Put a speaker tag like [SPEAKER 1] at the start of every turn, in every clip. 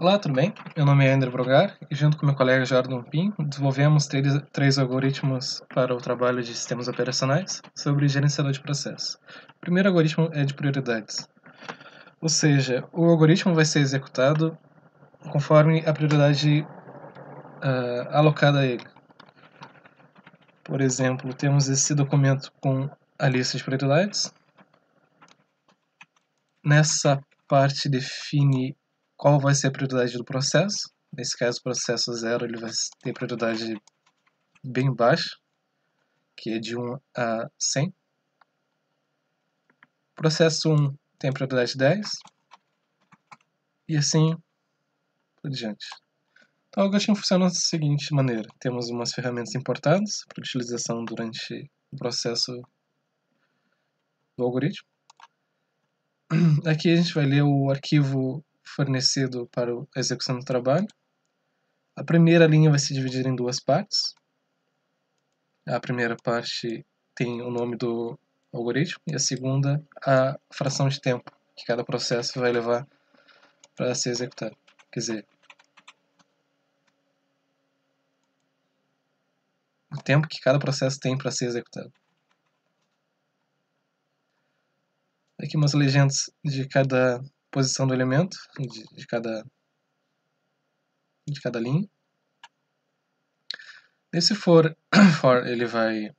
[SPEAKER 1] Olá, tudo bem? Meu nome é André Brogar e junto com meu colega Jordan Pin desenvolvemos três algoritmos para o trabalho de sistemas operacionais sobre gerenciador de processos. O primeiro algoritmo é de prioridades, ou seja, o algoritmo vai ser executado conforme a prioridade alocada a ele. Por exemplo, temos esse documento com a lista de prioridades. Nessa parte define qual vai ser a prioridade do processo. Nesse caso, o processo 0 ele vai ter prioridade bem baixa, que é de 1 a 100. Processo 1 tem a prioridade 10 e assim por diante. Então, o algoritmo funciona da seguinte maneira. Temos umas ferramentas importadas para utilização durante o processo do algoritmo. Aqui a gente vai ler o arquivo fornecido para a execução do trabalho. A primeira linha vai se dividir em duas partes. A primeira parte tem o nome do algoritmo e a segunda a fração de tempo que cada processo vai levar para ser executado. Quer dizer, o tempo que cada processo tem para ser executado. Aqui umas legendas de cada posição do elemento, de cada linha. Nesse for ele vai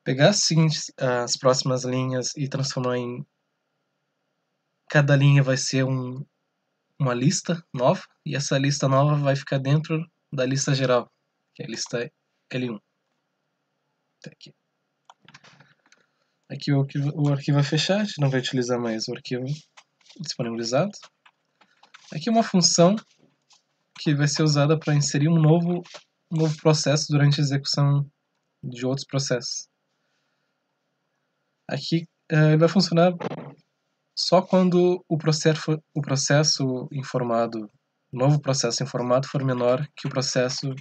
[SPEAKER 1] pegar as próximas linhas e transformar em... Cada linha vai ser uma lista nova, e essa lista nova vai ficar dentro da lista geral, que é a lista L1. Aqui. Aqui o arquivo vai fechar, a gente não vai utilizar mais o arquivo disponibilizado. Aqui uma função que vai ser usada para inserir um novo processo durante a execução de outros processos. Aqui ele vai funcionar só quando o processo informado, o novo processo informado for menor que o processo,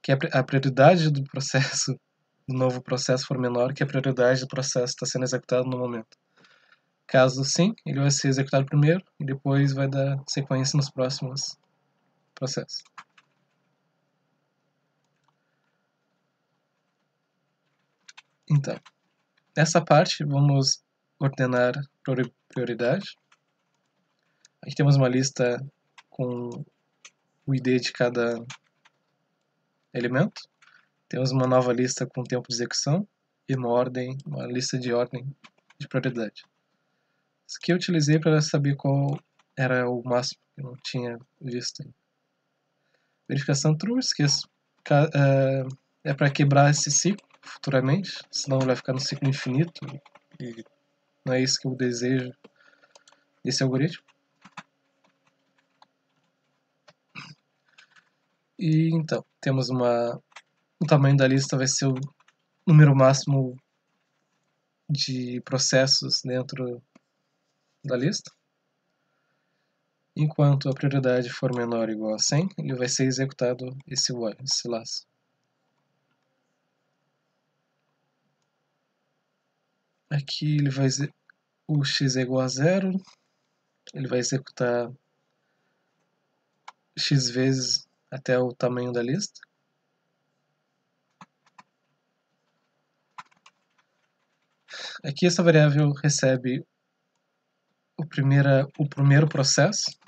[SPEAKER 1] que a prioridade do processo, do novo processo for menor que a prioridade do processo está sendo executado no momento. Caso sim, ele vai ser executado primeiro e depois vai dar sequência nos próximos processos. Então, nessa parte vamos ordenar prioridade. Aqui temos uma lista com o ID de cada elemento. Temos uma nova lista com tempo de execução e uma lista de ordem de prioridade. Isso aqui eu utilizei para saber qual era o máximo que eu não tinha visto. Verificação true, esqueço. É para quebrar esse ciclo futuramente, senão vai ficar no ciclo infinito e não é isso que eu desejo desse algoritmo. E então, temos o tamanho da lista vai ser o número máximo de processos dentro da lista. Enquanto a prioridade for menor ou igual a 100, ele vai ser executado esse laço. Aqui ele vai o x é igual a 0, ele vai executar x vezes até o tamanho da lista. Aqui essa variável recebe o primeiro processo.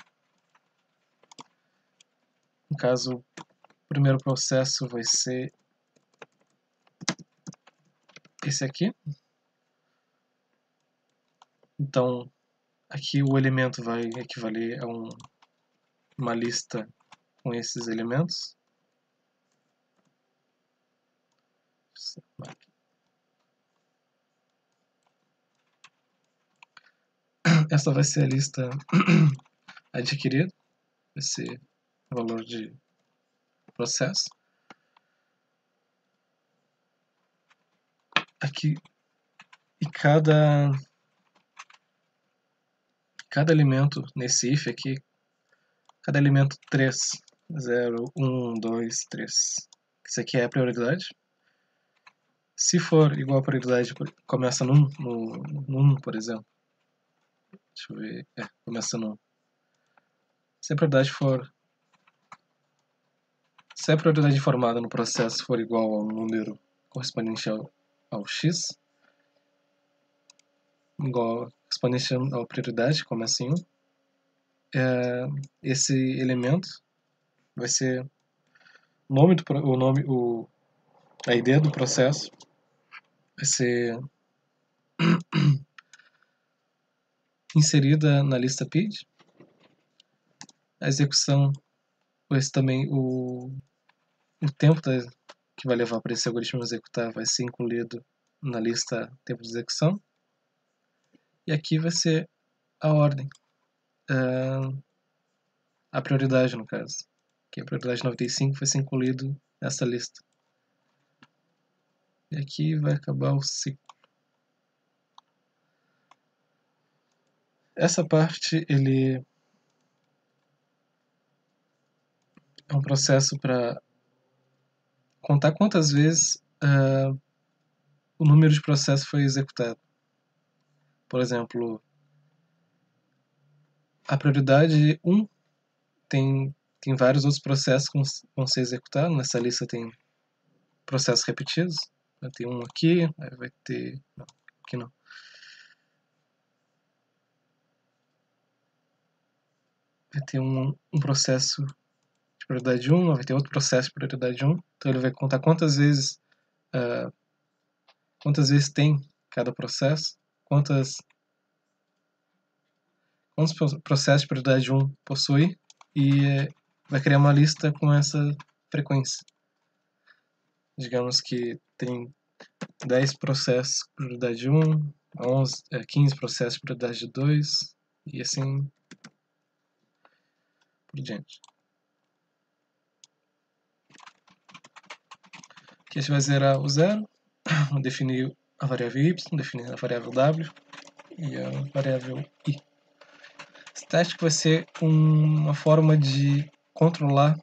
[SPEAKER 1] No caso, o primeiro processo vai ser esse aqui. Então, aqui o elemento vai equivaler a uma lista com esses elementos. Essa vai ser a lista adquirida, vai ser o valor de processo. Aqui, e cada elemento nesse if aqui, cada elemento 3, 0, 1, 2, 3. Isso aqui é a prioridade. Se for igual a prioridade, começa no 1, por exemplo. Deixa eu ver. Começa no 1. Se a prioridade informada no processo for igual ao número correspondente ao x, igual correspondente à prioridade, como assim, esse elemento vai ser a ID do processo vai ser inserida na lista PID. A execução vai ser também o tempo que vai levar para esse algoritmo executar vai ser incluído na lista tempo de execução. E aqui vai ser a ordem, a prioridade no caso, que a prioridade 95 vai ser incluído nessa lista. E aqui vai acabar o ciclo. Essa parte ele é um processo para contar quantas vezes o número de processos foi executado. Por exemplo, a prioridade 1 tem vários outros processos que vão ser executados. Nessa lista tem processos repetidos. Vai ter um aqui, aí vai ter... Não, aqui não. Vai ter um processo de prioridade 1, vai ter outro processo de prioridade 1. Então ele vai contar quantas vezes tem cada processo, quantos processos de prioridade 1 possui, e vai criar uma lista com essa frequência. Digamos que tem 10 processos de prioridade 1, 15 processos de prioridade 2, e assim por diante. Aqui a gente vai zerar o zero, definir a variável y, definir a variável w e a variável i. Static vai ser uma forma de controlar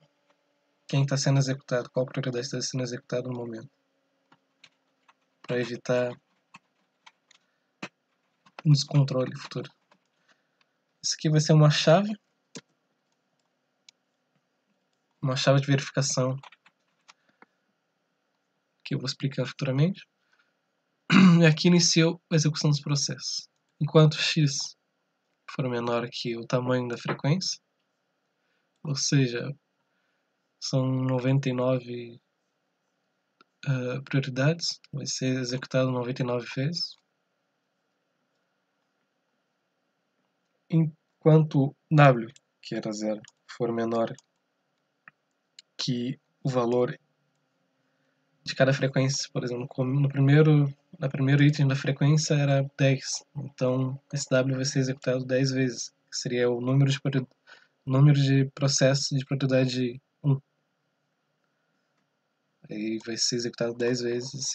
[SPEAKER 1] quem está sendo executado, qual prioridade está sendo executado no momento, para evitar um descontrole futuro. Isso aqui vai ser uma chave de verificação que eu vou explicar futuramente. E aqui iniciou a execução dos processos. Enquanto x for menor que o tamanho da frequência, ou seja, são 99 prioridades, vai ser executado 99 vezes. Enquanto w, que era 0, for menor que o valor de cada frequência, por exemplo, no primeiro item da frequência era 10, então esse w vai ser executado 10 vezes, que seria o número de processos de prioridade 1. Aí vai ser executado 10 vezes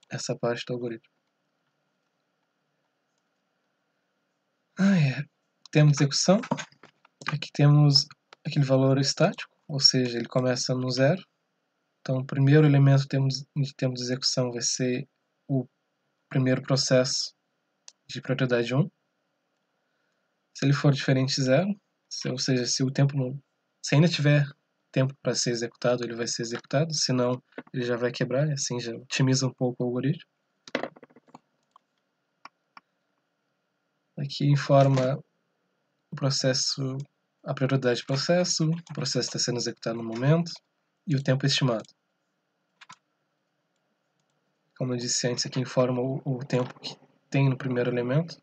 [SPEAKER 1] essa parte do algoritmo. Tempo de execução. Aqui temos aquele valor estático, ou seja, ele começa no zero. Então, o primeiro elemento de tempo de execução vai ser o primeiro processo de prioridade 1. Se ele for diferente de zero, ou seja, se ainda tiver tempo para ser executado, ele vai ser executado, senão ele já vai quebrar, assim já otimiza um pouco o algoritmo. Aqui informa a prioridade do processo, o processo está sendo executado no momento e o tempo estimado. Como eu disse antes, aqui informa o tempo que tem no primeiro elemento.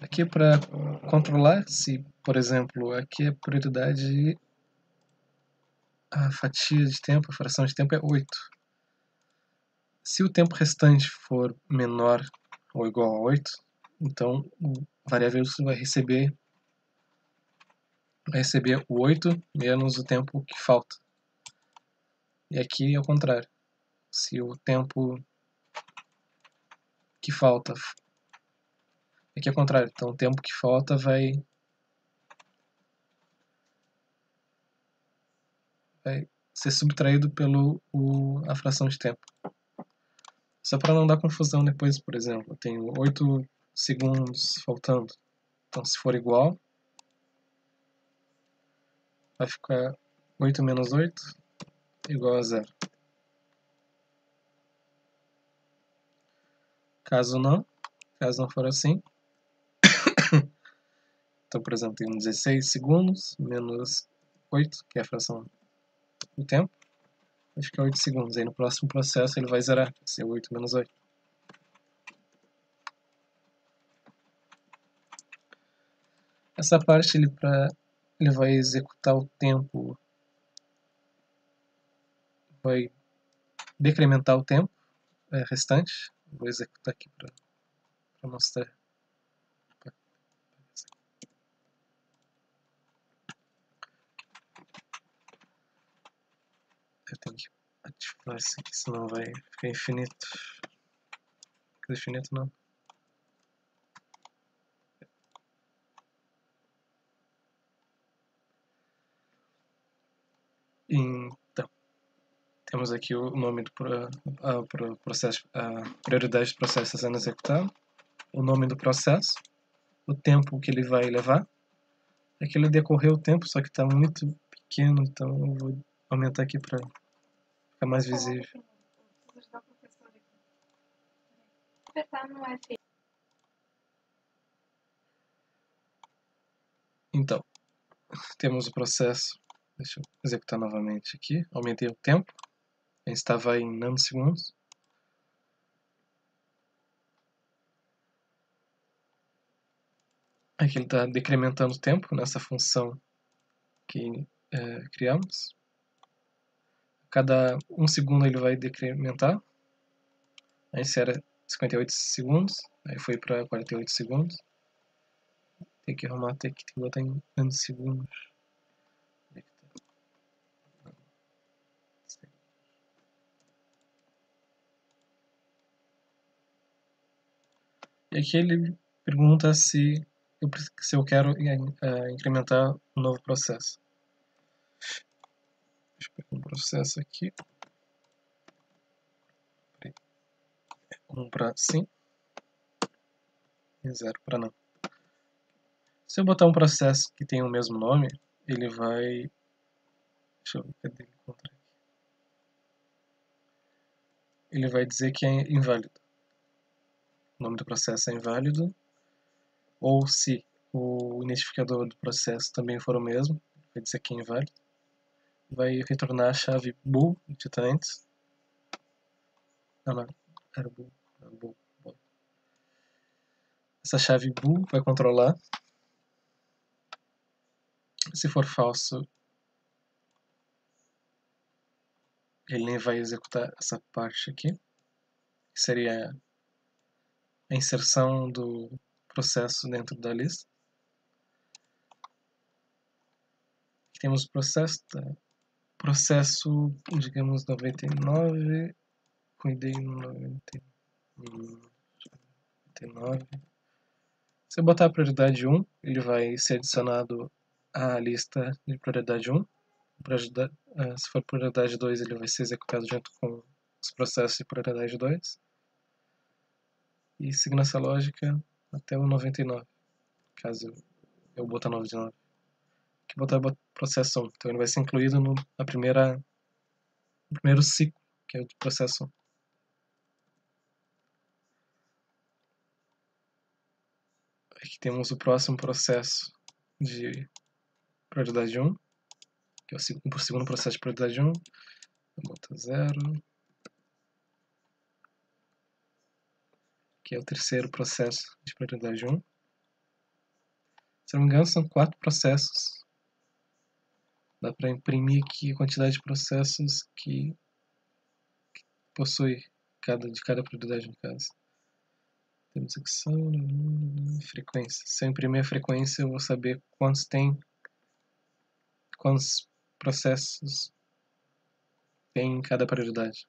[SPEAKER 1] Aqui para controlar se, por exemplo, aqui a prioridade, a fatia de tempo, a fração de tempo é 8. Se o tempo restante for menor ou igual a 8, então a variável vai receber o 8 menos o tempo que falta. E aqui é o contrário. Se o tempo que falta... Aqui é o contrário. Então o tempo que falta vai ser subtraído a fração de tempo. Só para não dar confusão depois, por exemplo, eu tenho 8 segundos faltando. Então, se for igual, vai ficar 8 menos 8 igual a 0. Caso não for assim, então, por exemplo, tem 16 segundos menos 8, que é a fração do tempo, vai ficar 8 segundos. Aí no próximo processo ele vai zerar, vai ser 8 menos 8. Essa parte ele vai executar o tempo, vai decrementar o tempo restante. Vou executar aqui para mostrar. Eu tenho que ativar isso aqui, senão vai ficar infinito. Fica infinito não. Então, temos aqui o nome do processo, a prioridade do processo sendo executado, o nome do processo, o tempo que ele vai levar. Aqui ele decorreu o tempo, só que está muito pequeno, então eu vou aumentar aqui para ficar mais visível. Então, temos o processo. Deixa eu executar novamente aqui. Aumentei o tempo. A gente estava em nanosegundos. Aqui ele está decrementando o tempo nessa função que criamos. Cada 1 segundo ele vai decrementar. Aí se era 58 segundos, aí foi para 48 segundos. Tem que arrumar, tem que botar em nanosegundos. E aqui ele pergunta se eu quero incrementar um novo processo. Deixa eu pegar um processo aqui. 1 para sim e 0 para não. Se eu botar um processo que tem o mesmo nome, ele vai... Deixa eu ver, cadê ele encontrar aqui? Ele vai dizer que é inválido. O nome do processo é inválido. Ou se o identificador do processo também for o mesmo, vai dizer que é inválido. Vai retornar a chave bool, dita antes. Não, era bool. Essa chave bool vai controlar. Se for falso, ele nem vai executar essa parte aqui, que seria a inserção do processo dentro da lista. Aqui temos o processo, processo, digamos, 99, com ID 99. Se eu botar a prioridade 1, ele vai ser adicionado à lista de prioridade 1. Se for prioridade 2, ele vai ser executado junto com os processos de prioridade 2. E seguindo essa lógica, até o 99, caso eu botar 99. Aqui botar processo 1, então ele vai ser incluído no primeiro ciclo, que é o do processo 1. Aqui temos o próximo processo de prioridade 1, que é o segundo processo de prioridade 1. Eu boto 0. Que é o terceiro processo de prioridade 1. Se não me engano, são 4 processos. Dá para imprimir aqui a quantidade de processos que possui de cada prioridade, no caso. Temos execução, frequência. Se eu imprimir a frequência, eu vou saber quantos processos tem em cada prioridade.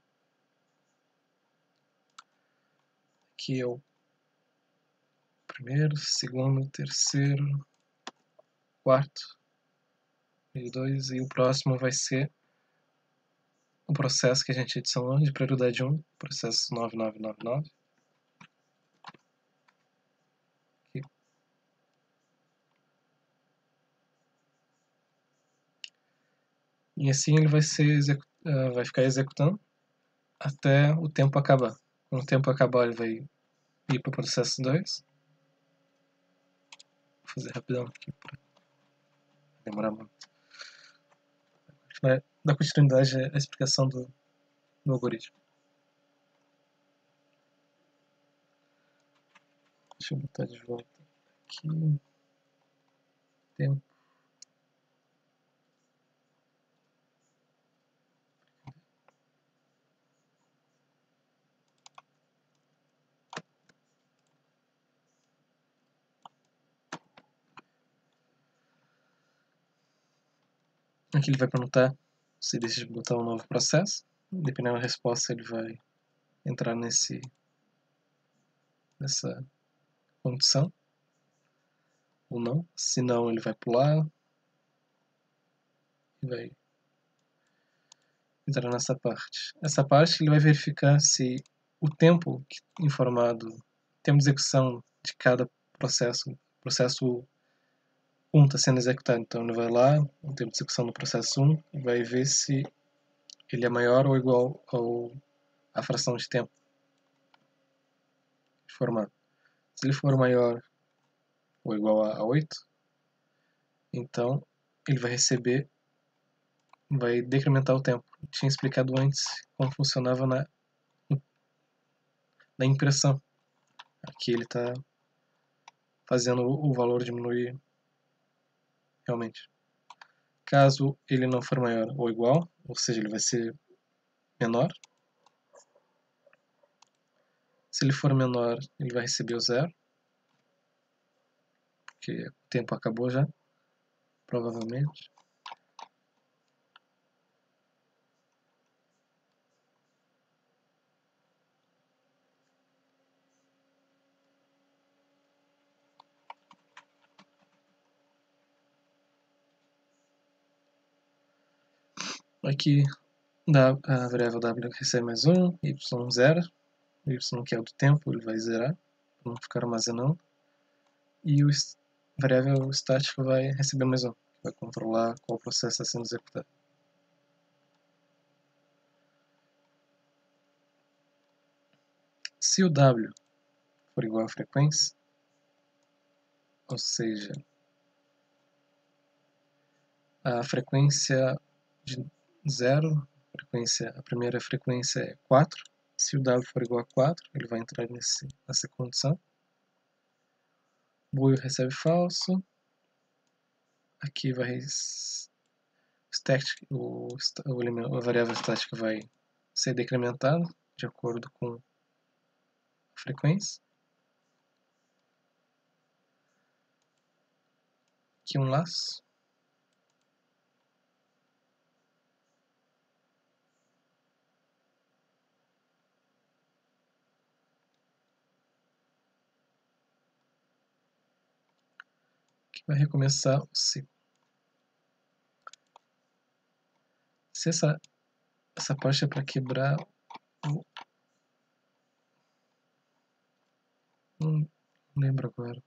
[SPEAKER 1] Aqui é o primeiro, segundo, terceiro, quarto e 2, e o próximo vai ser o processo que a gente adicionou de prioridade 1, processo 9999. E assim ele vai ficar executando até o tempo acabar. Quando o tempo acabar, ele vai ir para o processo 2. Vou fazer rapidão aqui para demorar muito. A gente vai dar continuidade à explicação do algoritmo. Deixa eu botar de volta aqui. Tempo. Aqui ele vai perguntar se deseja botar um novo processo. Dependendo da resposta, ele vai entrar nessa condição ou não. Se não, ele vai pular e vai entrar nessa parte. Essa parte ele vai verificar se o tempo informado, tempo de execução de cada processo 1 está sendo executado. Então ele vai lá, o tempo de execução do processo 1, e vai ver se ele é maior ou igual à fração de tempo informado. Se ele for maior ou igual a 8, então ele vai decrementar o tempo. Eu tinha explicado antes como funcionava na impressão. Aqui ele está fazendo o valor diminuir realmente. Caso ele não for maior ou igual, ou seja, ele vai ser menor. Se ele for menor, ele vai receber o 0, porque o tempo acabou já, provavelmente. Aqui a variável w recebe mais 1, y 0, y que é o do tempo, ele vai zerar, para não ficar armazenando. E a variável estática vai receber mais 1, que vai controlar qual processo está sendo executado. Se o w for igual à frequência, ou seja, a frequência de 0, a primeira frequência é 4. Se o w for igual a 4, ele vai entrar nessa condição. Bool recebe falso. Aqui vai a variável estática vai ser decrementada de acordo com a frequência. Aqui um laço. Que vai recomeçar o ciclo. Se essa parte é para quebrar o... Não lembro agora.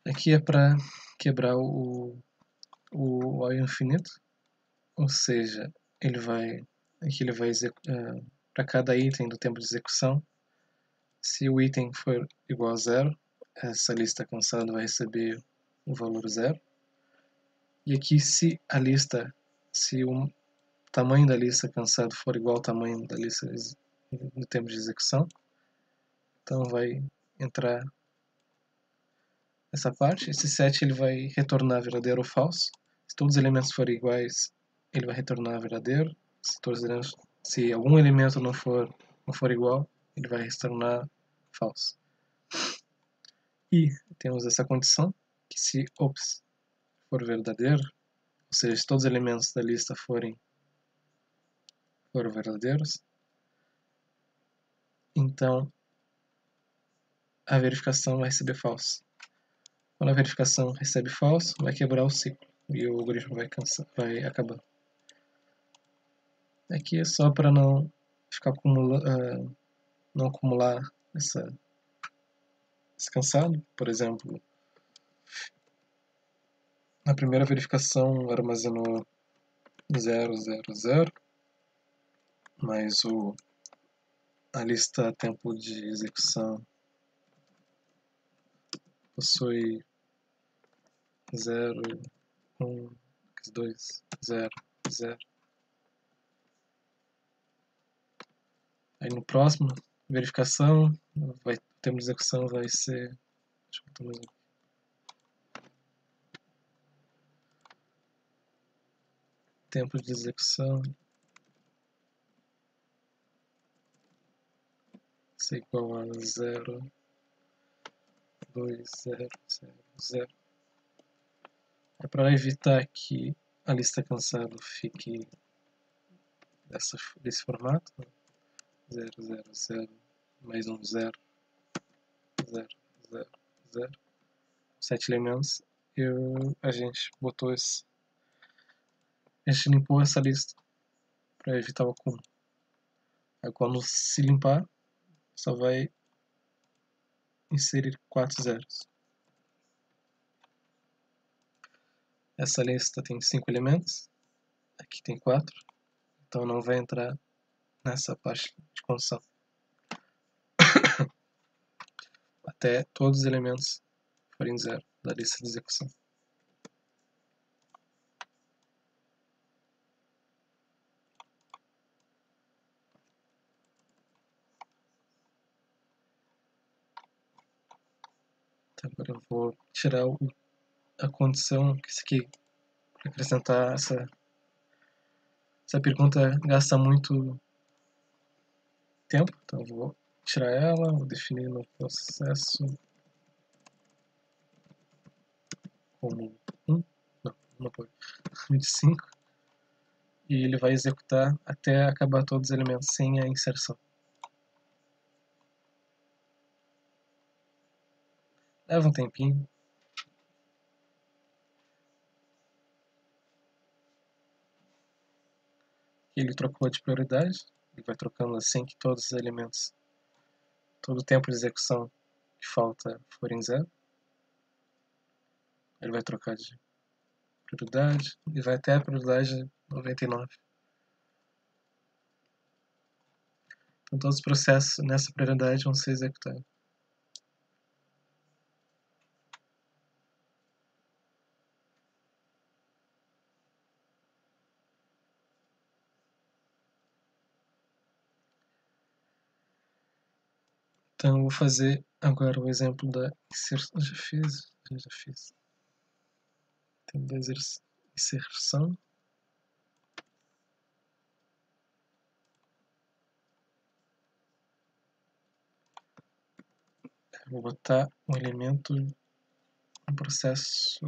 [SPEAKER 1] Aqui é para quebrar o while infinito, ou seja, aqui ele vai para cada item do tempo de execução. Se o item for igual a 0, essa lista cansada vai receber o valor 0. E aqui se o tamanho da lista cansado for igual ao tamanho da lista no tempo de execução, então vai entrar essa parte. Esse set ele vai retornar verdadeiro ou falso. Se todos os elementos forem iguais, ele vai retornar verdadeiro. Se algum elemento não for igual, ele vai retornar falso. E temos essa condição, que se ops for verdadeiro, ou seja, se todos os elementos da lista foram verdadeiros, então a verificação vai receber falso. Quando a verificação recebe falso, vai quebrar o ciclo e o algoritmo vai acabar. Aqui é só para não ficar não acumular esse cansado. Por exemplo, na primeira verificação armazenou 0, 0, 0, mas a lista tempo de execução possui 0, 1, 2, 0, 0. Aí no próximo, verificação, o tempo de execução vai ser... Deixa eu botar mais aqui. Tempo de execução é igual a 0, 2, 0, 0, 0. É para evitar que a lista cansado fique desse formato. 0, 0, 0, mais um 0, 0, 0, 0. 7 elementos. A gente botou esse... A gente limpou essa lista para evitar o acúmulo. Aí quando se limpar, só vai inserir 4 zeros. Essa lista tem 5 elementos, aqui tem 4, então não vai entrar nessa parte de condição. Até todos os elementos forem zero da lista de execução. Então, agora eu vou tirar a condição que isso aqui, para acrescentar essa pergunta, gasta muito tempo, então eu vou tirar ela, vou definir no processo como 1, não pode, 25, e ele vai executar até acabar todos os elementos sem a inserção. Leva um tempinho. Ele trocou de prioridade, ele vai trocando assim que todos os elementos, todo o tempo de execução que falta forem zero. Ele vai trocar de prioridade e vai até a prioridade 99. Então todos os processos nessa prioridade vão ser executados. Então eu vou fazer agora o exemplo da inserção. Já fiz. Tem da inserção. Eu vou botar um elemento no processo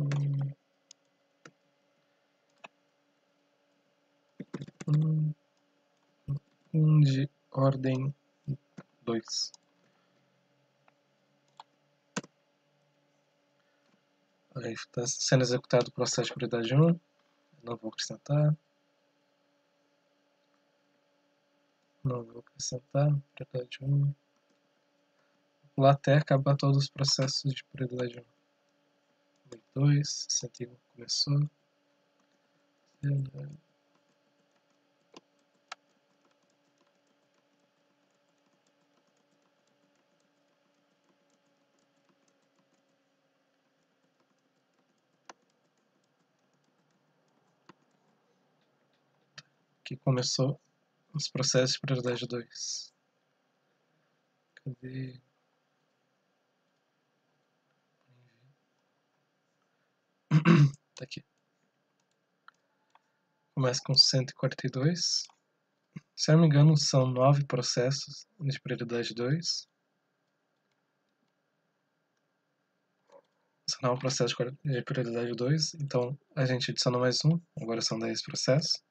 [SPEAKER 1] 1 de ordem 2. Aí está sendo executado o processo de prioridade 1. Não vou acrescentar. Não vou acrescentar. Prioridade 1. Vou pular até acabar todos os processos de prioridade 1. 2, 61 começou. Aqui começou os processos de prioridade 2. Cadê? Tá aqui. Começa com 142. Se eu não me engano, são 9 processos de prioridade 2. São 9 processos de prioridade 2. Então a gente adiciona mais um. Agora são 10 processos.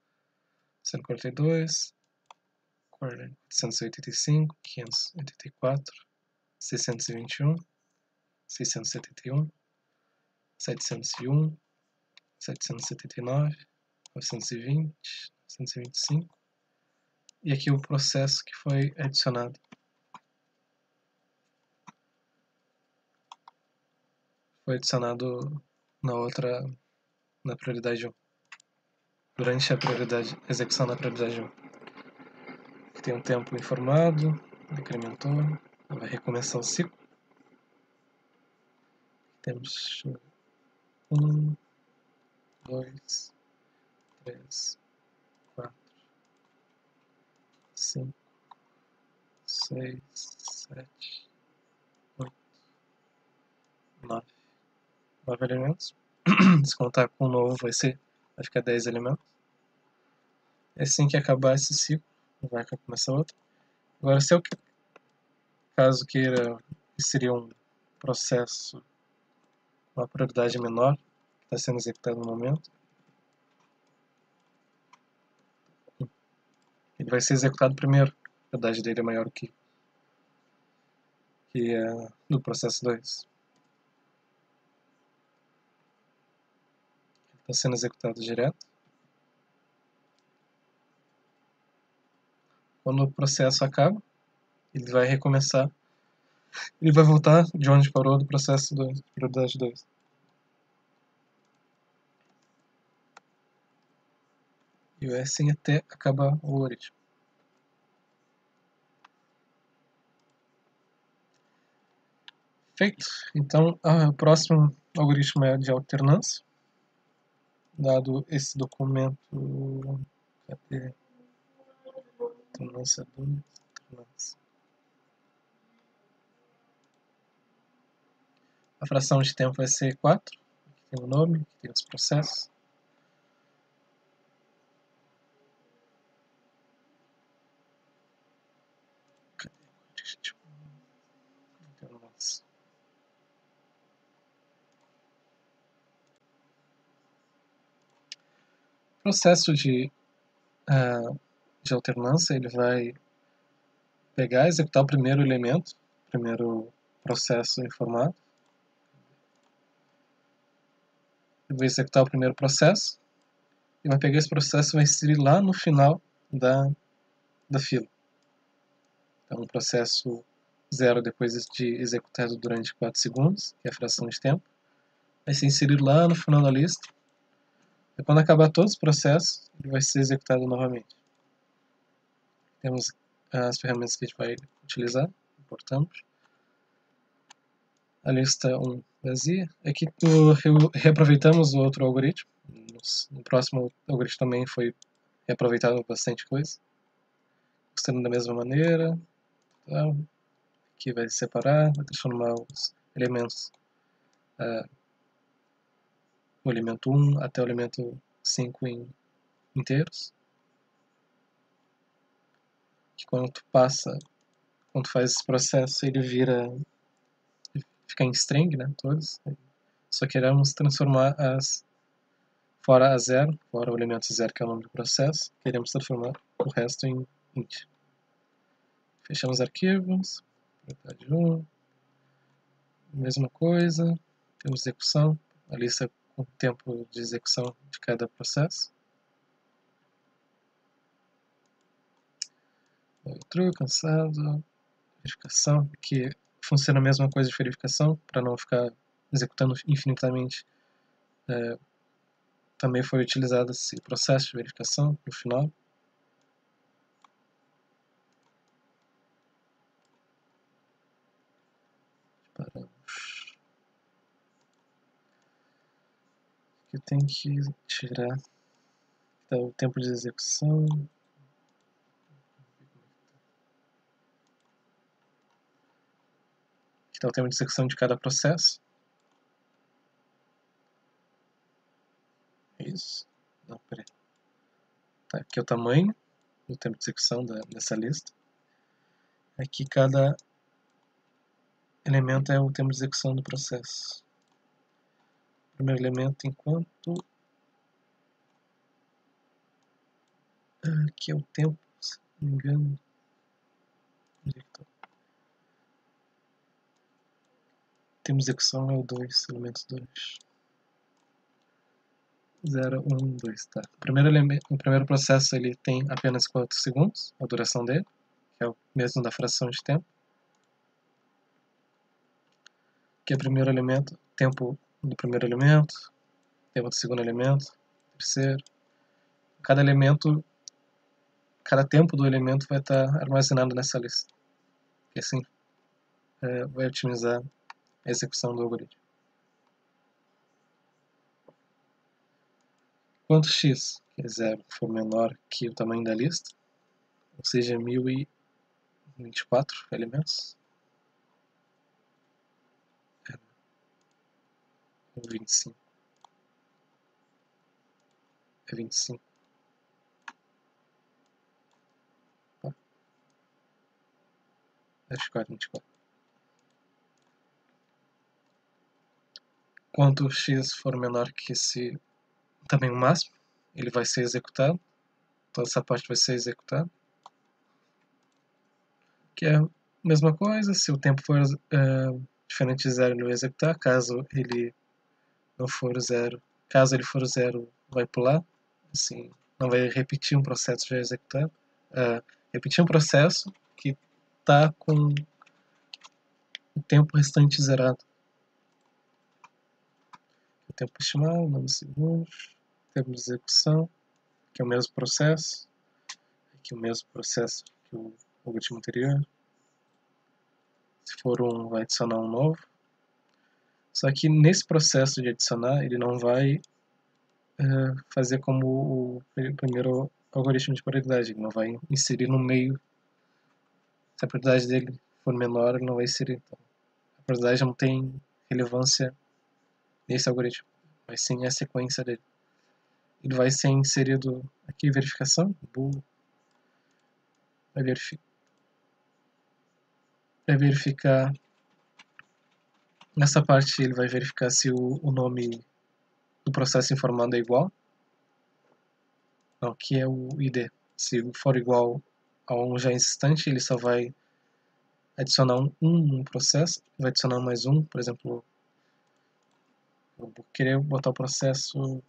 [SPEAKER 1] 142. 485, 584, 621, 671, 701, 779, 920, 925. E aqui o processo que foi adicionado. Foi adicionado na prioridade 1. Durante a execução da prioridade 1. Tem um tempo informado, decrementou, vai recomeçar o ciclo. Temos 1, 2, 3, 4, 5, 6, 7, 8, 9. 9 elementos. Se contar com o novo vai ficar 10 elementos. Assim que acabar esse ciclo, vai começar outro. Agora, se eu caso queira inserir um processo com uma prioridade menor, que está sendo executado no momento, ele vai ser executado primeiro. A prioridade dele é maior que a do processo 2. Está sendo executado direto. Quando o processo acaba, ele vai recomeçar. Ele vai voltar de onde parou do processo 2, prioridade 2. E vai assim até acabar o algoritmo. Feito. Então, o próximo algoritmo é de alternância. Dado esse documento, cadê? Alternância 2, alternância. A fração de tempo vai ser 4. Aqui tem o nome, aqui tem os processos. Cadê? Alternância. O processo de alternância, ele vai pegar e executar o primeiro elemento, o primeiro processo informado. Ele vai executar o primeiro processo e vai pegar esse processo e vai inserir lá no final da fila. Então, o processo 0, depois de executado durante 4 segundos, que é a fração de tempo, vai ser inserido lá no final da lista. E quando acabar todos os processos, ele vai ser executado novamente. Temos as ferramentas que a gente vai utilizar, importamos. A lista 1 vazia. Aqui reaproveitamos o outro algoritmo. No próximo algoritmo também foi reaproveitado bastante coisa. Mostrando da mesma maneira. Tá? Aqui vai separar, vai transformar os elementos, o elemento 1 até o elemento 5 em inteiros. Que quando tu faz esse processo, ele fica em string, né, todos. Só queremos transformar fora a 0, fora o elemento 0, que é o nome do processo, queremos transformar o resto em int. Fechamos arquivos, prioridade 1, mesma coisa, temos execução, a lista com o tempo de execução de cada processo. True, cansado, verificação, que funciona a mesma coisa de verificação, para não ficar executando infinitamente. Também foi utilizado esse processo de verificação no final. Eu tenho que tirar o tempo de execução. Aqui está o tempo de execução de cada processo. Isso. Não, peraí. Tá, aqui é o tamanho do tempo de execução dessa lista. Aqui cada elemento é o tempo de execução do processo. O primeiro elemento enquanto... Aqui é o tempo, se não me engano. Tempo de execução é o 2, elementos 2. 0, 1, 2, tá. O primeiro processo ele tem apenas 4 segundos, a duração dele, que é o mesmo da fração de tempo. Que é o primeiro elemento, tempo do primeiro elemento, tempo do segundo elemento, terceiro. Cada tempo do elemento vai estar armazenado nessa lista. E assim vai otimizar a execução do algoritmo. Quanto x, que é 0, for menor que o tamanho da lista, ou seja, 1024 elementos, ou 25. É 25. Acho que é 24. Quanto x for menor que esse tamanho máximo, ele vai ser executado. Toda essa parte vai ser executada. Que é a mesma coisa, se o tempo for diferente de 0, ele vai executar. Caso ele não for 0, caso ele for 0, vai pular. Assim, não vai repetir um processo já executado. Repetir um processo que está com o tempo restante zerado. O tempo estimado, nanosegundos, tempo de execução, que é o mesmo processo, aqui o mesmo processo que o algoritmo anterior. Se for um, vai adicionar um novo. Só que nesse processo de adicionar, ele não vai fazer como o primeiro algoritmo de probabilidade, ele não vai inserir no meio. Se a probabilidade dele for menor, ele não vai inserir. Então, a probabilidade não tem relevância nesse algoritmo, mas sim a sequência dele. Ele vai ser inserido aqui, verificação, bool, vai verificar, nessa parte ele vai verificar se o nome do processo informado é igual, não, que é o ID. Se for igual a um já existente, ele só vai adicionar um processo, vai adicionar mais um, por exemplo, eu vou querer botar o processo,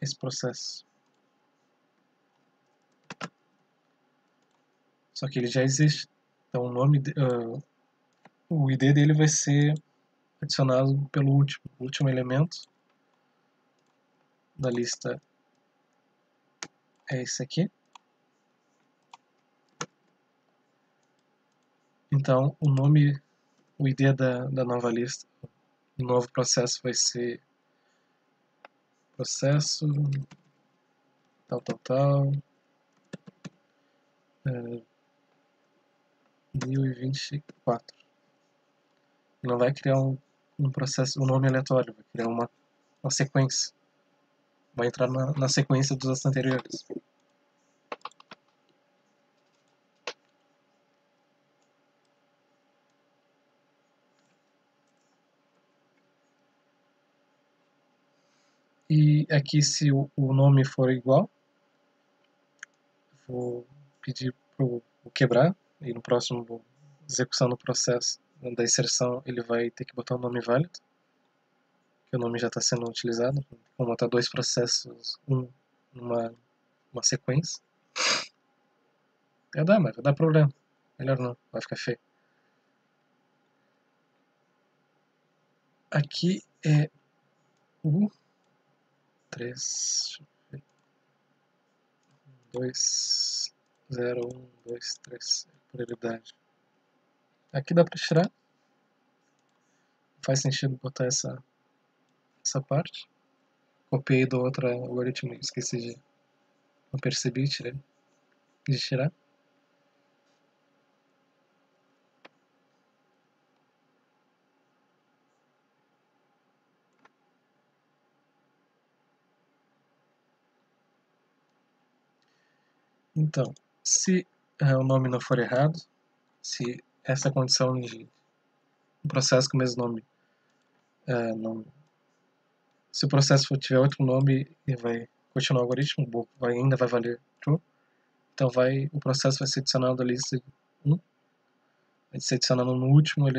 [SPEAKER 1] esse processo. Só que ele já existe, então o nome, o ID dele vai ser adicionado pelo último elemento da lista é esse aqui. Então o ID da nova lista, o novo processo vai ser processo tal 1024. Não vai criar um processo, um nome aleatório, vai criar uma sequência. Vai entrar na sequência dos anteriores. E aqui, se o nome for igual, vou pedir para o quebrar, e no próximo execução do processo da inserção ele vai ter que botar um nome válido, que o nome já está sendo utilizado. Vamos botar dois processos, numa sequência. Mas vai dar problema. Melhor não, vai ficar feio. Aqui é o 3, 2, 0, 1, 2, 3, probabilidade. Aqui dá para tirar. Faz sentido botar essa parte. Copiei do outro algoritmo e esqueci de... Não percebi, tirei. De tirar. Então, se o nome não for errado, se essa condição de um processo com o mesmo nome não... Se o processo tiver outro nome, ele vai continuar o algoritmo, ainda vai valer true. Então o processo vai ser adicionado à lista 1, vai ser adicionado no último, vai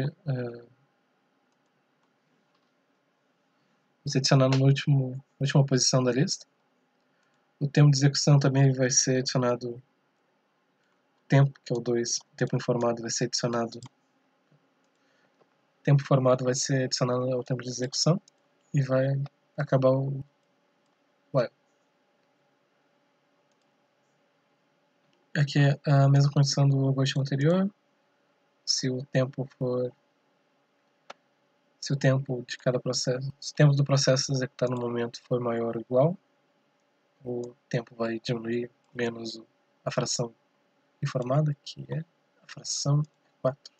[SPEAKER 1] ser adicionado na última posição da lista. O tempo de execução também vai ser adicionado, o tempo, que é o 2, o tempo informado vai ser adicionado, o tempo formado vai ser adicionado ao tempo de execução e vai acabar o while. Aqui é a mesma condição do algoritmo anterior. Se o tempo de cada processo, se o tempo do processo executar no momento for maior ou igual, o tempo vai diminuir menos a fração informada, que é a fração 4.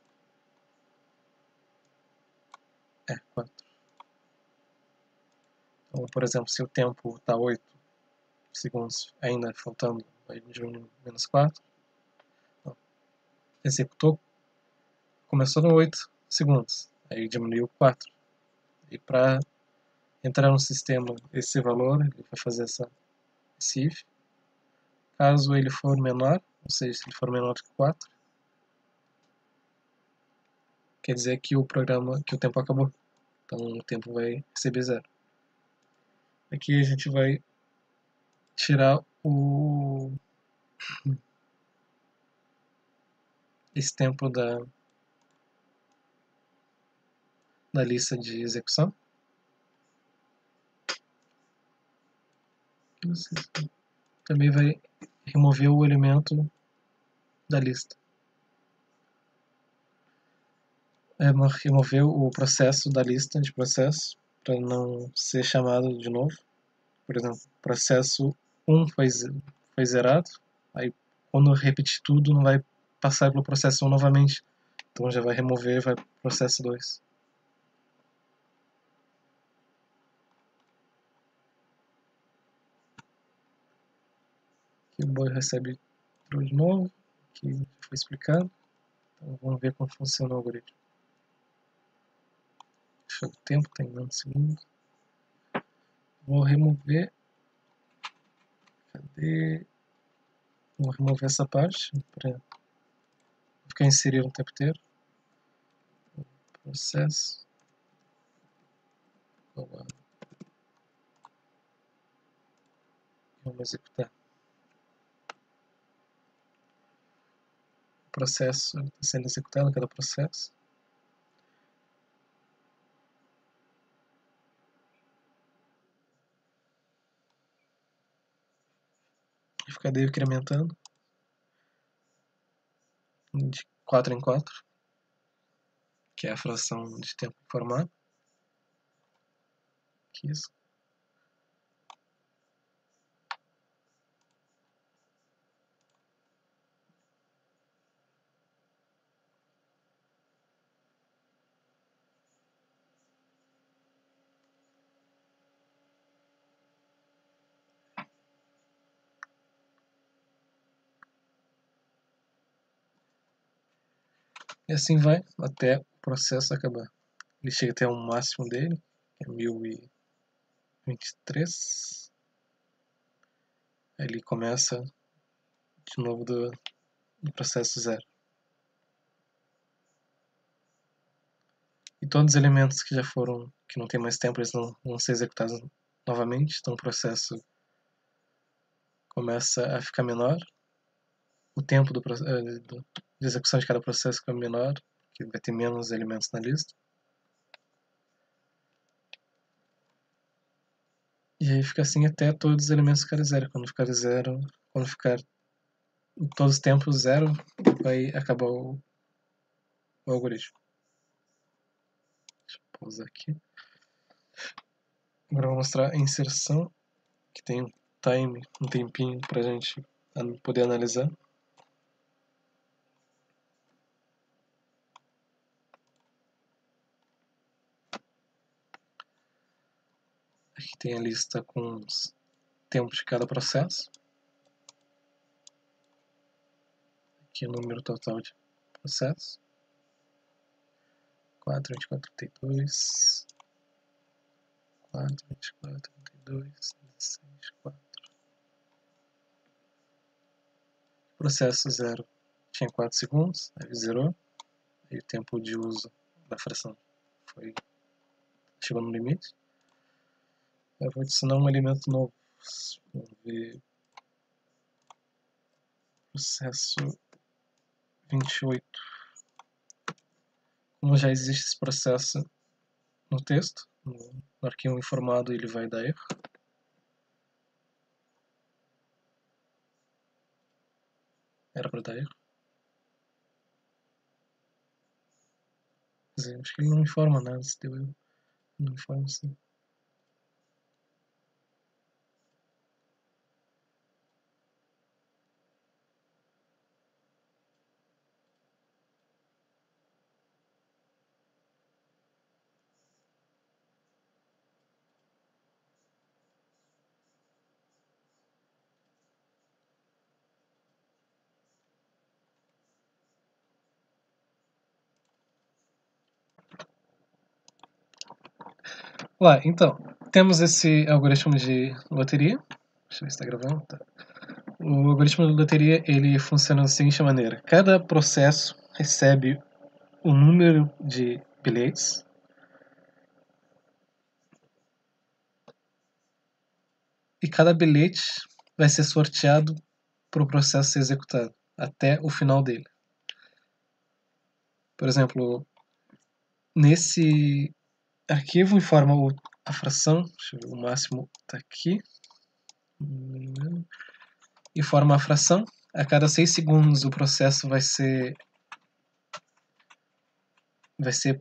[SPEAKER 1] É 4. Então, por exemplo, se o tempo está 8 segundos, ainda faltando, vai diminuir menos 4. Então, executou, começou no 8 segundos, aí diminuiu 4. E para entrar no sistema esse valor, ele vai fazer esse if. Caso ele for menor, ou seja, se ele for menor que 4, quer dizer que o tempo acabou. Então o tempo vai receber 0. Aqui a gente vai tirar esse tempo da lista de execução. Também vai remover o elemento da lista. Remover o processo da lista de processos para não ser chamado de novo. Por exemplo, processo 1 foi zerado, aí quando repetir tudo não vai passar pelo processo 1 novamente. Então já vai remover e vai para o processo 2. Aqui o boi recebe true de novo, que foi explicado. Então vamos ver como funciona o algoritmo. Deixa o tempo, tem um segundo. Vou remover. Cadê? Vou remover essa parte para ficar inserido o tempo inteiro. Processo. Vamos executar. O processo está sendo executado, cada processo. Fica incrementando de 4 em 4, que é a fração de tempo formado. Que isso. E assim vai até o processo acabar. Ele chega até o máximo dele, que é 1023. Aí ele começa de novo do processo 0. E todos os elementos que já foram, que não tem mais tempo, eles não vão ser executados novamente. Então o processo começa a ficar menor. O tempo de execução de cada processo fica menor, que vai ter menos elementos na lista. E aí fica assim até todos os elementos ficarem 0. Quando ficar todos os tempos 0, vai acabar o algoritmo. Deixa eu pausar aqui. Agora eu vou mostrar a inserção, que tem um tempinho pra gente poder analisar. Aqui tem a lista com os tempos de cada processo. Aqui o número total de processos. 4, 24, 32. 4, 24, 32, 16, 4. processo 0 tinha 4 segundos, aí zerou, e o tempo de uso da fração chegou no limite. Eu vou adicionar um elemento novo. Vamos ver. Processo 28. Como já existe esse processo no texto, no arquivo informado, ele vai dar erro. Era para dar erro. Quer dizer, acho que ele não informa nada se deu erro. Não informa sim. Lá, então, temos esse algoritmo de loteria. Deixa eu ver se está gravando. Tá. O algoritmo de loteria ele funciona da seguinte maneira: cada processo recebe um número de bilhetes e cada bilhete vai ser sorteado para o processo ser executado até o final dele. Por exemplo, nesse arquivo informa a fração, deixa eu ver, o máximo está aqui, informa a fração. A cada 6 segundos o processo vai ser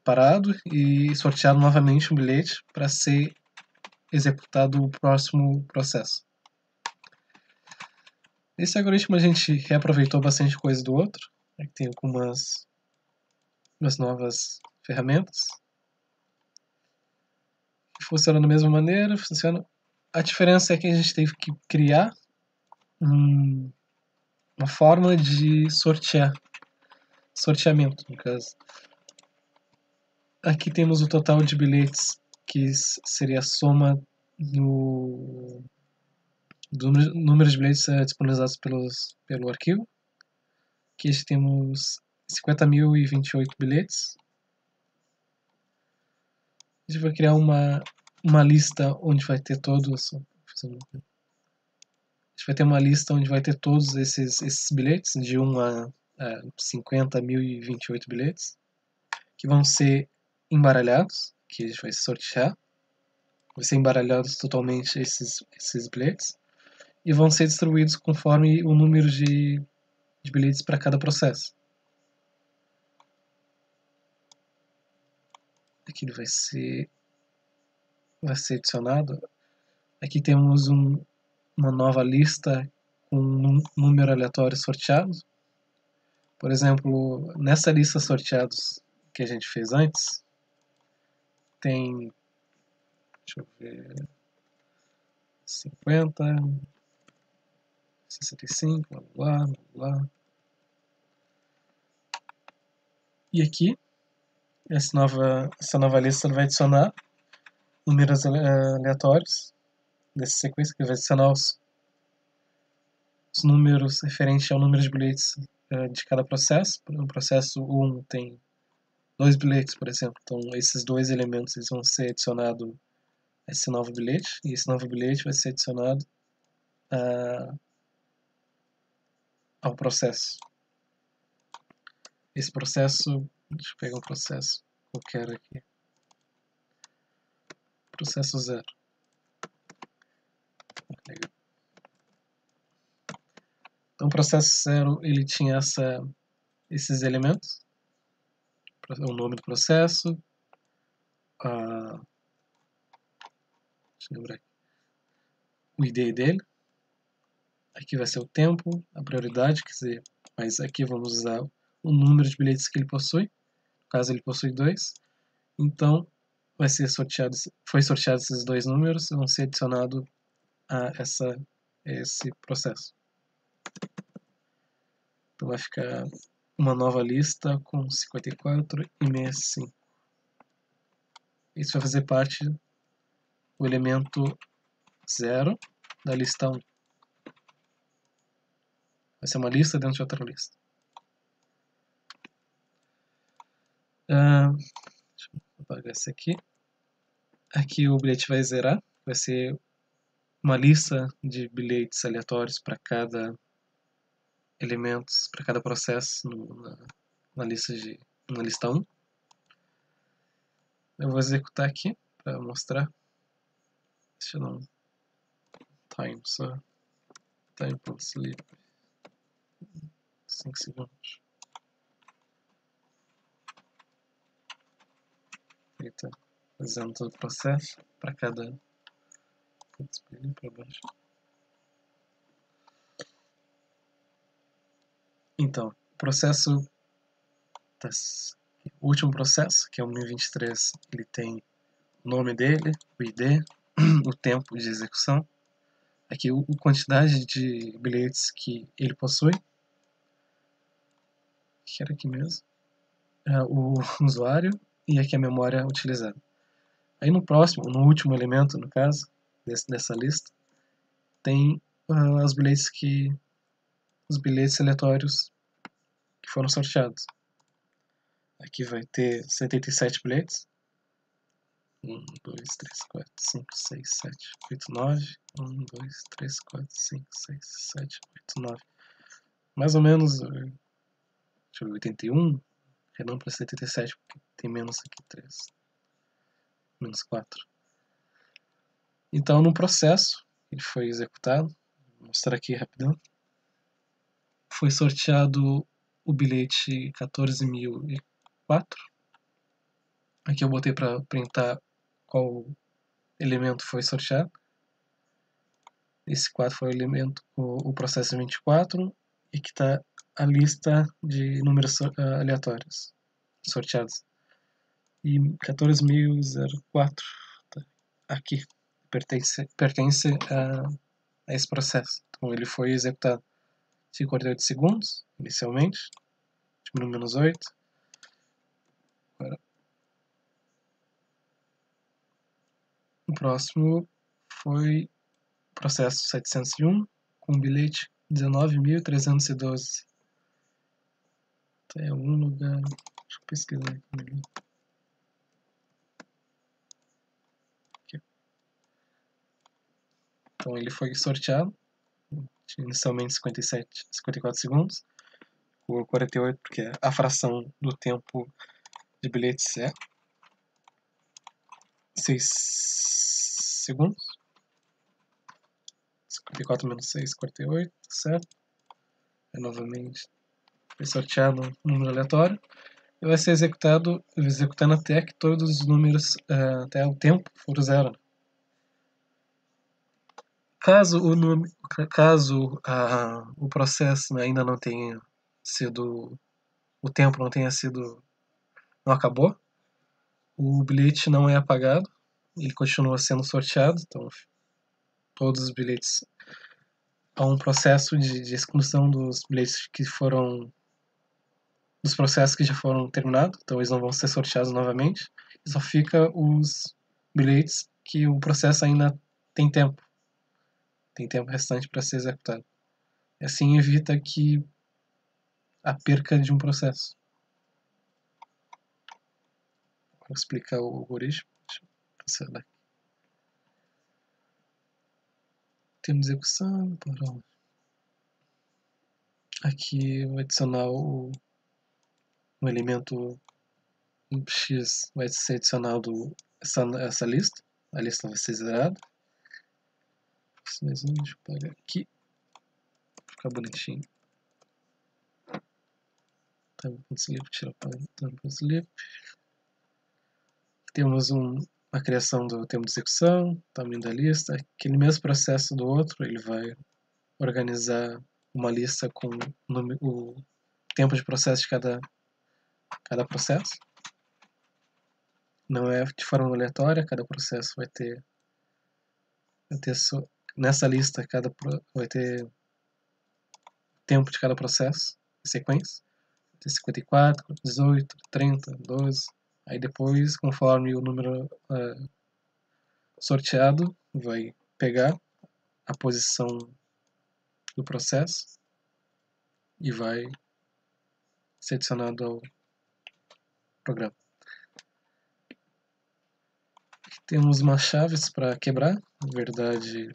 [SPEAKER 1] parado e sorteado novamente um bilhete para ser executado o próximo processo. Esse algoritmo a gente reaproveitou bastante coisa do outro. Aqui tem algumas novas ferramentas. Funciona da mesma maneira, funciona. A diferença é que a gente teve que criar uma forma de sorteamento, no caso. Aqui temos o total de bilhetes, que seria a soma do número de bilhetes disponibilizados pelo arquivo. Aqui temos 50.028 bilhetes. A gente vai criar uma lista onde vai ter todos. A gente vai ter uma lista onde vai ter todos esses bilhetes, de 1 a 50.028 bilhetes, que vão ser embaralhados, que a gente vai sortear. Vai ser embaralhados totalmente esses bilhetes e vão ser distribuídos conforme o número de bilhetes para cada processo. Aqui ele vai ser adicionado. Aqui temos uma nova lista com um número aleatório sorteado. Por exemplo, nessa lista sorteados que a gente fez antes, tem, deixa eu ver, 50, 65, blá, blá, blá. E aqui, essa nova lista vai adicionar números aleatórios dessa sequência, que vai adicionar os números referentes ao número de bilhetes de cada processo. No processo 1 tem 2 bilhetes, por exemplo. Então, esses dois elementos eles vão ser adicionados a esse novo bilhete, e esse novo bilhete vai ser adicionado ao processo. Esse processo, deixa eu pegar um processo qualquer aqui. Processo 0. Então, o processo 0 ele tinha esses elementos, o nome do processo, deixa eu lembrar aqui, o ID dele, aqui vai ser o tempo, a prioridade, quer dizer, mas aqui vamos usar o número de bilhetes que ele possui, no caso ele possui 2, então foi sorteado esses 2 números, vão ser adicionados a esse processo. Então vai ficar uma nova lista com 54 e 65. Isso vai fazer parte do elemento 0 da lista 1. Vai ser uma lista dentro de outra lista. Deixa eu apagar esse aqui. Aqui o bilhete vai zerar. Vai ser uma lista de bilhetes aleatórios para cada elemento, para cada processo na lista 1. Eu vou executar aqui para mostrar. Deixa eu dar um time só. Time.sleep 5 segundos. Ele está fazendo todo o processo para cada. Para baixo. Então, o último processo, que é o 1023, ele tem o nome dele, o ID, o tempo de execução, aqui a quantidade de bilhetes que ele possui, que era aqui mesmo, o usuário e aqui a memória utilizada. Aí no último elemento, no caso, dessa lista, tem os bilhetes aleatórios que foram sorteados. Aqui vai ter 77 bilhetes. 1, 2, 3, 4, 5, 6, 7, 8, 9. 1, 2, 3, 4, 5, 6, 7, 8, 9. Mais ou menos, deixa eu ver, 81. Arredondando para 77, porque tem menos aqui, 3. Menos 4. Então, no processo, ele foi executado. Vou mostrar aqui rapidão. Foi sorteado o bilhete 14.004. Aqui eu botei para printar qual elemento foi sorteado. Esse 4 foi o processo 24 e que está a lista de números aleatórios sorteados. E 14.004 tá aqui pertence a esse processo. Então ele foi executado 48 segundos inicialmente, diminuiu menos 8. Agora, o próximo foi o processo 701 com bilhete 19.312. Tá em algum lugar. Deixa eu pesquisar aqui. Então ele foi sorteado inicialmente 54 segundos, por 48, porque a fração do tempo de bilhetes é 6 segundos. 54 menos 6, 48, certo? Aí, novamente, foi sorteado um número aleatório e vai ser executando até que todos os números, até o tempo for zero. Caso o processo ainda não tenha sido, o tempo não acabou, o bilhete não é apagado, ele continua sendo sorteado, então todos os bilhetes, há um processo de exclusão dos bilhetes dos processos que já foram terminados, então eles não vão ser sorteados novamente, e só fica os bilhetes que o processo ainda tem tempo restante para ser executado. E assim evita que a perca de um processo. Vou explicar o algoritmo. Deixa eu passar daqui. Temos execução. Aqui eu vou adicionar um elemento X, vai ser adicionado essa lista. A lista vai ser zerada. Deixa eu apagar aqui. Pra ficar bonitinho. Time.sleep, tira time.sleep. Temos a criação do tempo de execução, tamanho da lista. Aquele mesmo processo do outro, ele vai organizar uma lista com o tempo de processo de cada processo. Não é de forma aleatória, cada processo vai ter nessa lista vai ter tempo de cada processo, sequência. Tem 54, 18, 30, 12. Aí depois, conforme o número sorteado, vai pegar a posição do processo e vai ser adicionado ao programa. Aqui temos umas chaves para quebrar, na verdade,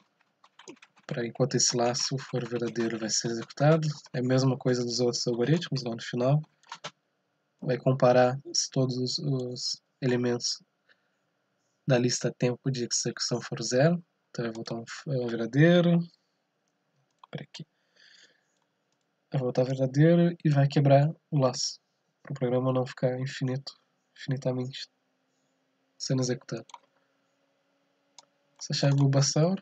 [SPEAKER 1] enquanto esse laço for verdadeiro vai ser executado. É a mesma coisa dos outros algoritmos lá no final. Vai comparar se todos os elementos da lista tempo de execução for 0. Então vai voltar um verdadeiro. Aqui. Vai voltar verdadeiro e vai quebrar o laço, para o programa não ficar infinitamente sendo executado. Essa chave Bulbasaur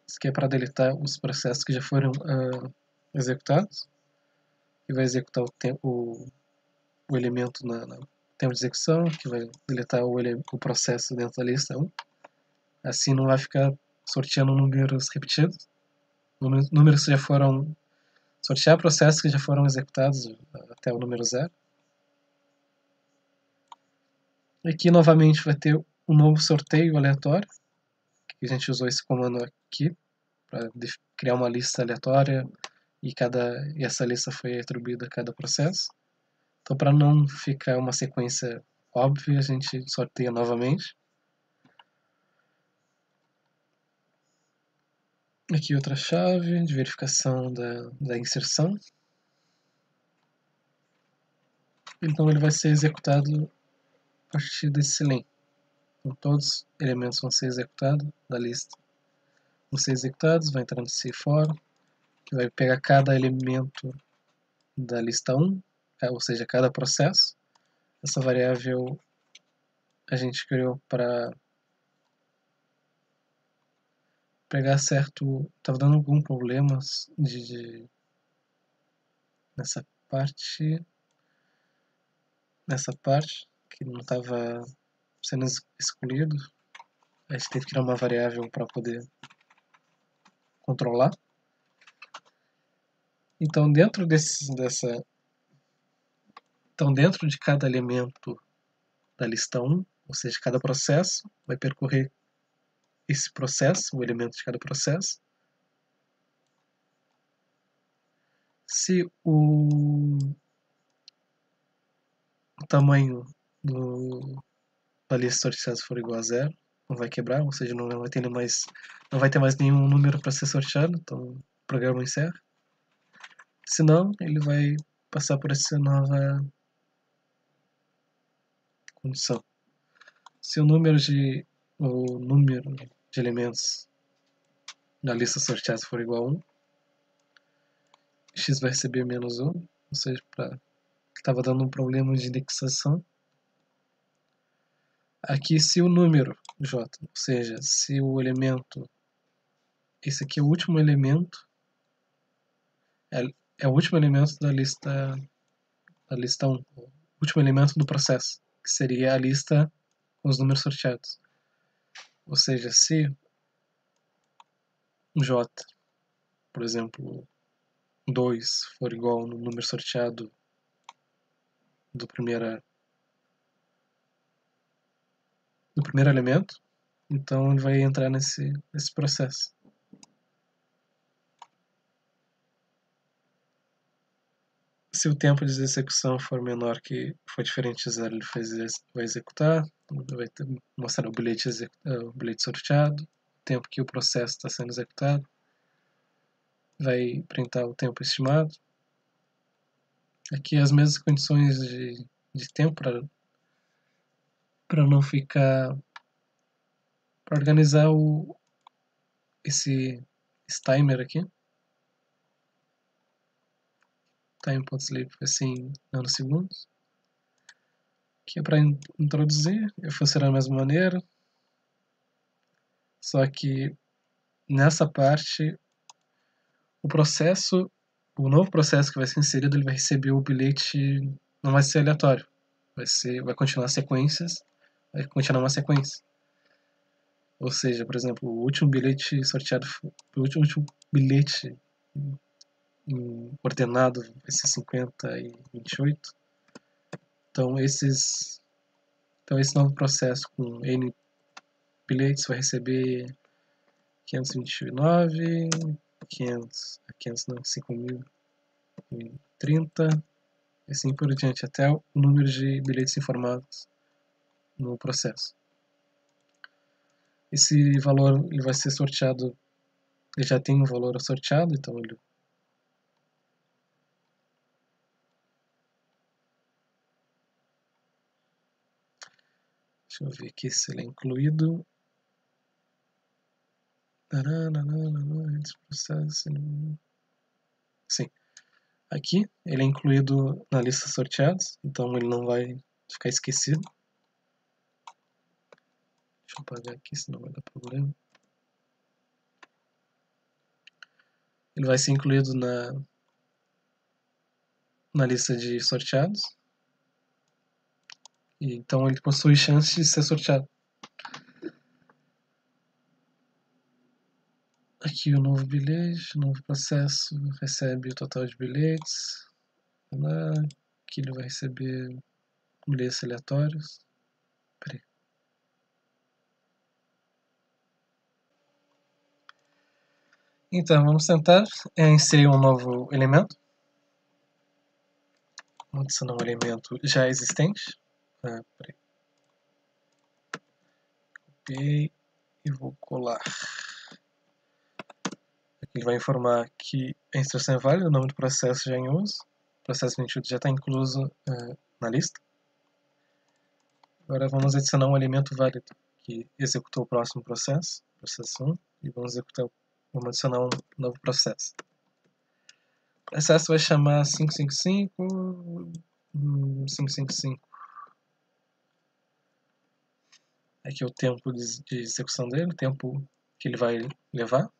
[SPEAKER 1] isso aqui é para deletar os processos que já foram executados e vai executar o elemento no tempo de execução, que vai deletar o processo dentro da lista 1. Assim não vai ficar sorteando números repetidos, números que já foram sortear processos que já foram executados até o número 0. Aqui novamente vai ter um novo sorteio aleatório, que a gente usou esse comando aqui para criar uma lista aleatória e essa lista foi atribuída a cada processo. Então, para não ficar uma sequência óbvia, a gente sorteia novamente. Aqui outra chave de verificação da inserção. Então ele vai ser executado a partir desse len. Então todos os elementos vão ser executados da lista. Vão ser executados, vai entrar nesse for, que vai pegar cada elemento da lista 1, ou seja, cada processo. Essa variável a gente criou para pegar certo... Estava dando algum problema nessa parte que não estava sendo escolhido. A gente teve que criar uma variável para poder controlar. Então dentro dentro de cada elemento da lista 1, ou seja, cada processo vai percorrer esse processo, o elemento de cada processo. Se o tamanho da lista sorteada for igual a 0, não vai quebrar, ou seja, não vai ter mais nenhum número para ser sorteado, então o programa encerra. Se não, ele vai passar por essa nova condição. Se o número de elementos da lista sorteada for igual a 1, x vai receber menos 1, ou seja, estava dando um problema de indexação. Aqui, se o número j, ou seja, se o elemento, esse aqui é o último elemento, é o último elemento da lista 1, o último elemento do processo, que seria a lista com os números sorteados. Ou seja, se o j, por exemplo, 2 for igual no número sorteado do primeiro elemento, então ele vai entrar nesse processo. Se o tempo de execução for menor que for diferente de 0, ele vai executar, vai mostrar o bilhete sorteado, o tempo que o processo está sendo executado, vai printar o tempo estimado. Aqui as mesmas condições de tempo para não ficar... para organizar esse timer aqui. Time.sleep vai ser em nanosegundos. Que é para introduzir, funciona da mesma maneira, só que nessa parte o novo processo que vai ser inserido, ele vai receber o bilhete, não vai ser aleatório, vai continuar sequências, vai continuar uma sequência. Ou seja, por exemplo, o último bilhete sorteado, o último bilhete ordenado vai ser 50 e 28. Então esse novo processo com N bilhetes vai receber 529, 500 não, 5.030, e assim por diante, até o número de bilhetes informados no processo. Esse valor ele vai ser sorteado, ele já tem um valor sorteado, então ele deixa eu ver aqui se ele é incluído. Esse processo. Sim. Aqui ele é incluído na lista sorteados, então ele não vai ficar esquecido. Deixa eu apagar aqui, senão vai dar problema. Ele vai ser incluído na lista de sorteados. E então ele possui chance de ser sorteado. Aqui o novo bilhete, novo processo, recebe o total de bilhetes. Aqui ele vai receber bilhetes aleatórios. Peraí. Então, vamos tentar inserir um novo elemento. Vamos adicionar um elemento já existente. Peraí. Copiei e vou colar. Aqui ele vai informar que a instrução é válida, o nome do processo já é em uso. O processo 28 já está incluso na lista. Agora vamos adicionar um elemento válido que executou o próximo processo, processo 1, e vamos adicionar um novo processo. O processo vai chamar 555. Aqui é o tempo de execução dele, o tempo que ele vai levar,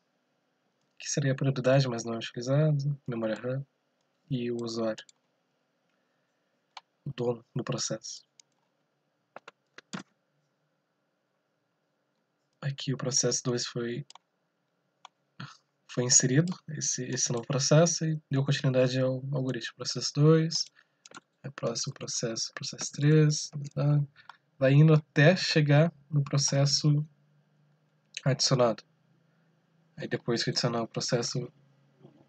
[SPEAKER 1] que seria a prioridade, mas não é utilizado, memória RAM e o usuário, o dono do processo. Aqui o processo 2 foi inserido, esse novo processo, e deu continuidade ao algoritmo. Processo 2, próximo processo 3, tá? Vai indo até chegar no processo adicionado. Aí depois que adicionar o processo,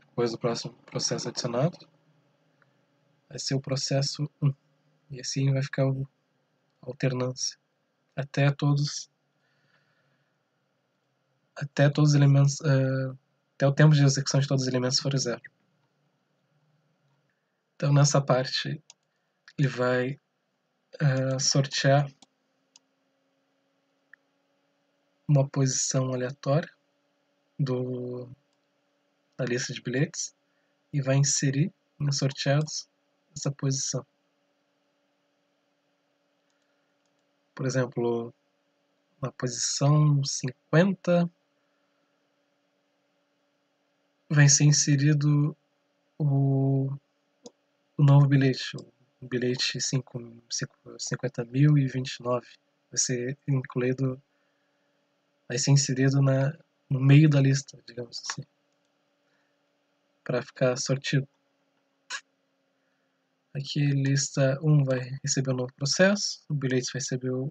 [SPEAKER 1] depois do próximo processo adicionado, vai ser o processo 1. E assim vai ficar a alternância até todos os elementos, até o tempo de execução de todos os elementos for zero. Então nessa parte ele vai sortear uma posição aleatória da lista de bilhetes e vai inserir nos sorteados essa posição. Por exemplo, na posição 50 vai ser inserido o novo bilhete, o bilhete 50.029. Vai ser incluído, vai ser inserido no meio da lista, digamos assim, para ficar sortido. Aqui lista 1 vai receber um novo processo, o bilhete vai receber um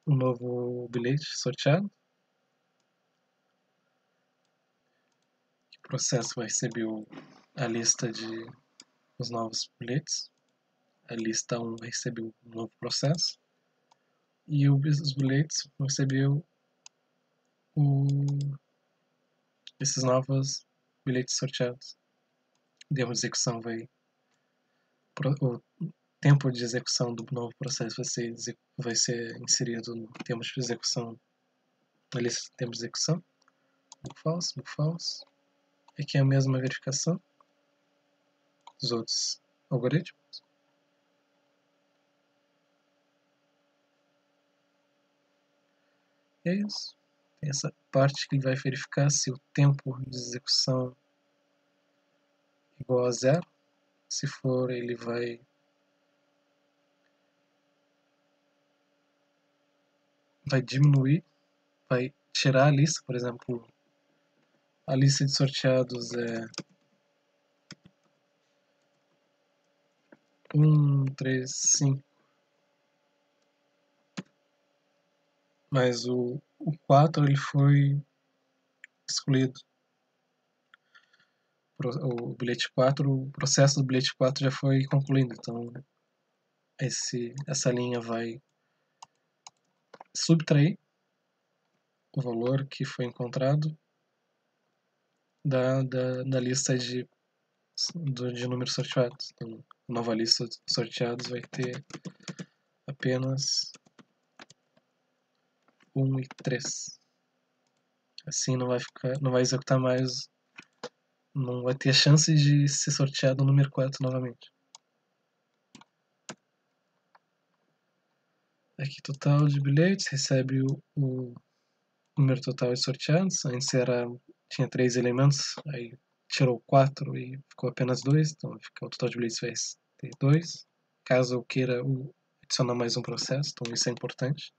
[SPEAKER 1] novo bilhete sorteado. O processo vai receber a lista de os novos bilhetes. A lista 1 vai receber um novo processo. E os bilhetes vão receber esses novos bilhetes sorteados. O tempo de execução o tempo de execução do novo processo vai ser inserido no tempo de execução, na lista de tempo de execução. Book false. Aqui é a mesma verificação dos outros algoritmos. E é isso. Tem essa parte que vai verificar se o tempo de execução é igual a 0. Se for, ele vai diminuir, vai tirar a lista, por exemplo, a lista de sorteados é 1, 3, 5. mas o 4 ele foi excluído. O bilhete 4, o processo do bilhete 4 já foi concluído, então essa linha vai subtrair o valor que foi encontrado da lista de números sorteados. Então, a nova lista de sorteados vai ter apenas 1 e 3. Assim não vai executar mais, não vai ter a chance de ser sorteado o número 4 novamente. Aqui total de bilhetes, recebe o número total de sorteados. Antes tinha 3 elementos, aí tirou 4 e ficou apenas 2, então o total de bilhetes vai ter 2. Caso eu queira adicionar mais um processo, então isso é importante.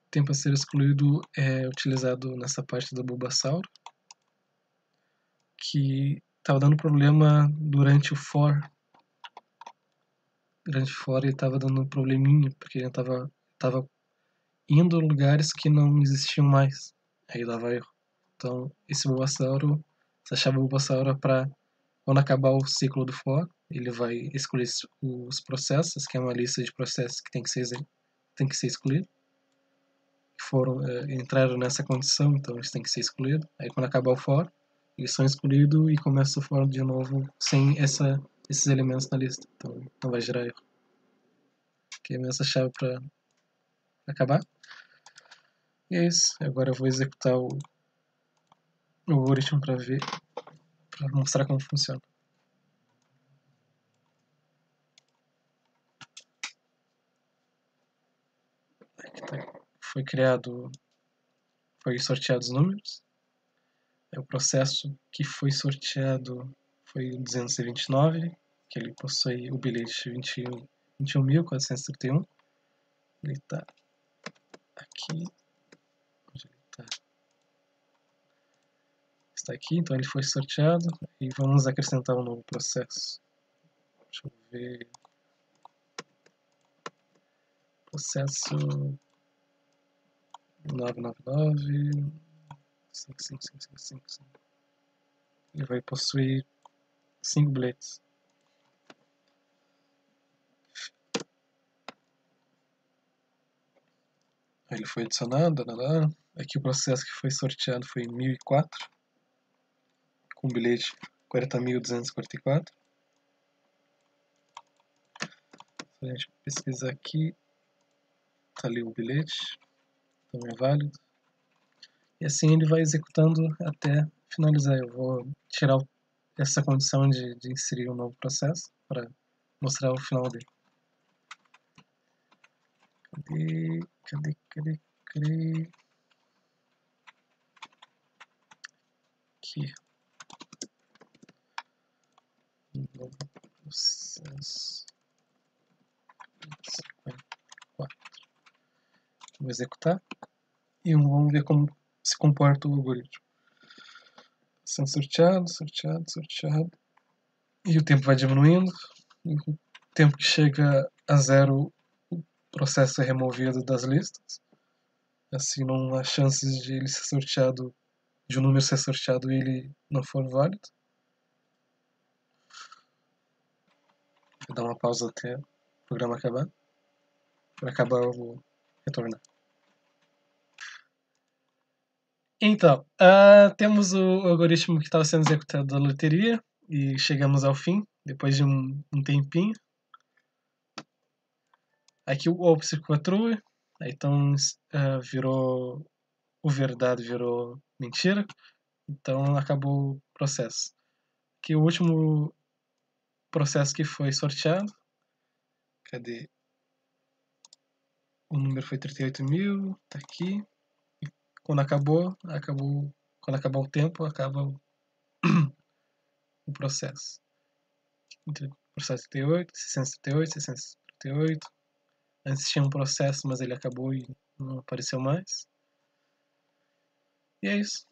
[SPEAKER 1] O tempo a ser excluído é utilizado nessa parte do Bulbasaur, que estava dando problema durante o for. Durante o for ele estava dando um probleminha, porque ele estava indo a lugares que não existiam mais. Aí dava erro. Então, esse Bulbasauro, essa chave Bulbasauro para quando acabar o ciclo do for, ele vai excluir os processos, que é uma lista de processos que tem que ser excluído. Entraram nessa condição, então eles têm que ser excluídos. Aí quando acabar o for, eles são excluídos e começa o for de novo sem esses elementos na lista. Então não vai gerar erro. Queimei essa chave para acabar. E é isso. Agora eu vou executar o algoritmo para mostrar como funciona. Aqui tá. Foi sorteado os números. O processo que foi sorteado foi o 229, que ele possui o bilhete 21.431. Ele está aqui. Onde ele está? Está aqui, então ele foi sorteado. E vamos acrescentar um novo processo. Deixa eu ver. Processo 999 55555. Ele vai possuir 5 bilhetes. Aí ele foi adicionado. Aqui o processo que foi sorteado foi 1004. Com bilhete 40.244. Se a gente pesquisar aqui, tá ali o bilhete, então é válido. E assim ele vai executando até finalizar. Eu vou tirar essa condição de inserir um novo processo para mostrar o final dele. Cadê? Aqui. Um novo processo. 54. Vou executar e vamos ver como se comporta o algoritmo. Sendo sorteado. E o tempo vai diminuindo. E o tempo que chega a 0, o processo é removido das listas. Assim não há chances de ele ser sorteado, de um número ser sorteado e ele não for válido. Vou dar uma pausa até o programa acabar. Para acabar eu vou retornar. Então, temos o algoritmo que estava sendo executado da loteria e chegamos ao fim, depois de um tempinho. Aqui o obstáculo true, aí então virou o verdade, virou mentira, então acabou o processo. Aqui o último processo que foi sorteado, cadê? O número foi 38.000, tá aqui. E quando quando acabar o tempo, acaba o processo. Processo 38, 638, 638. Antes tinha um processo, mas ele acabou e não apareceu mais. E é isso.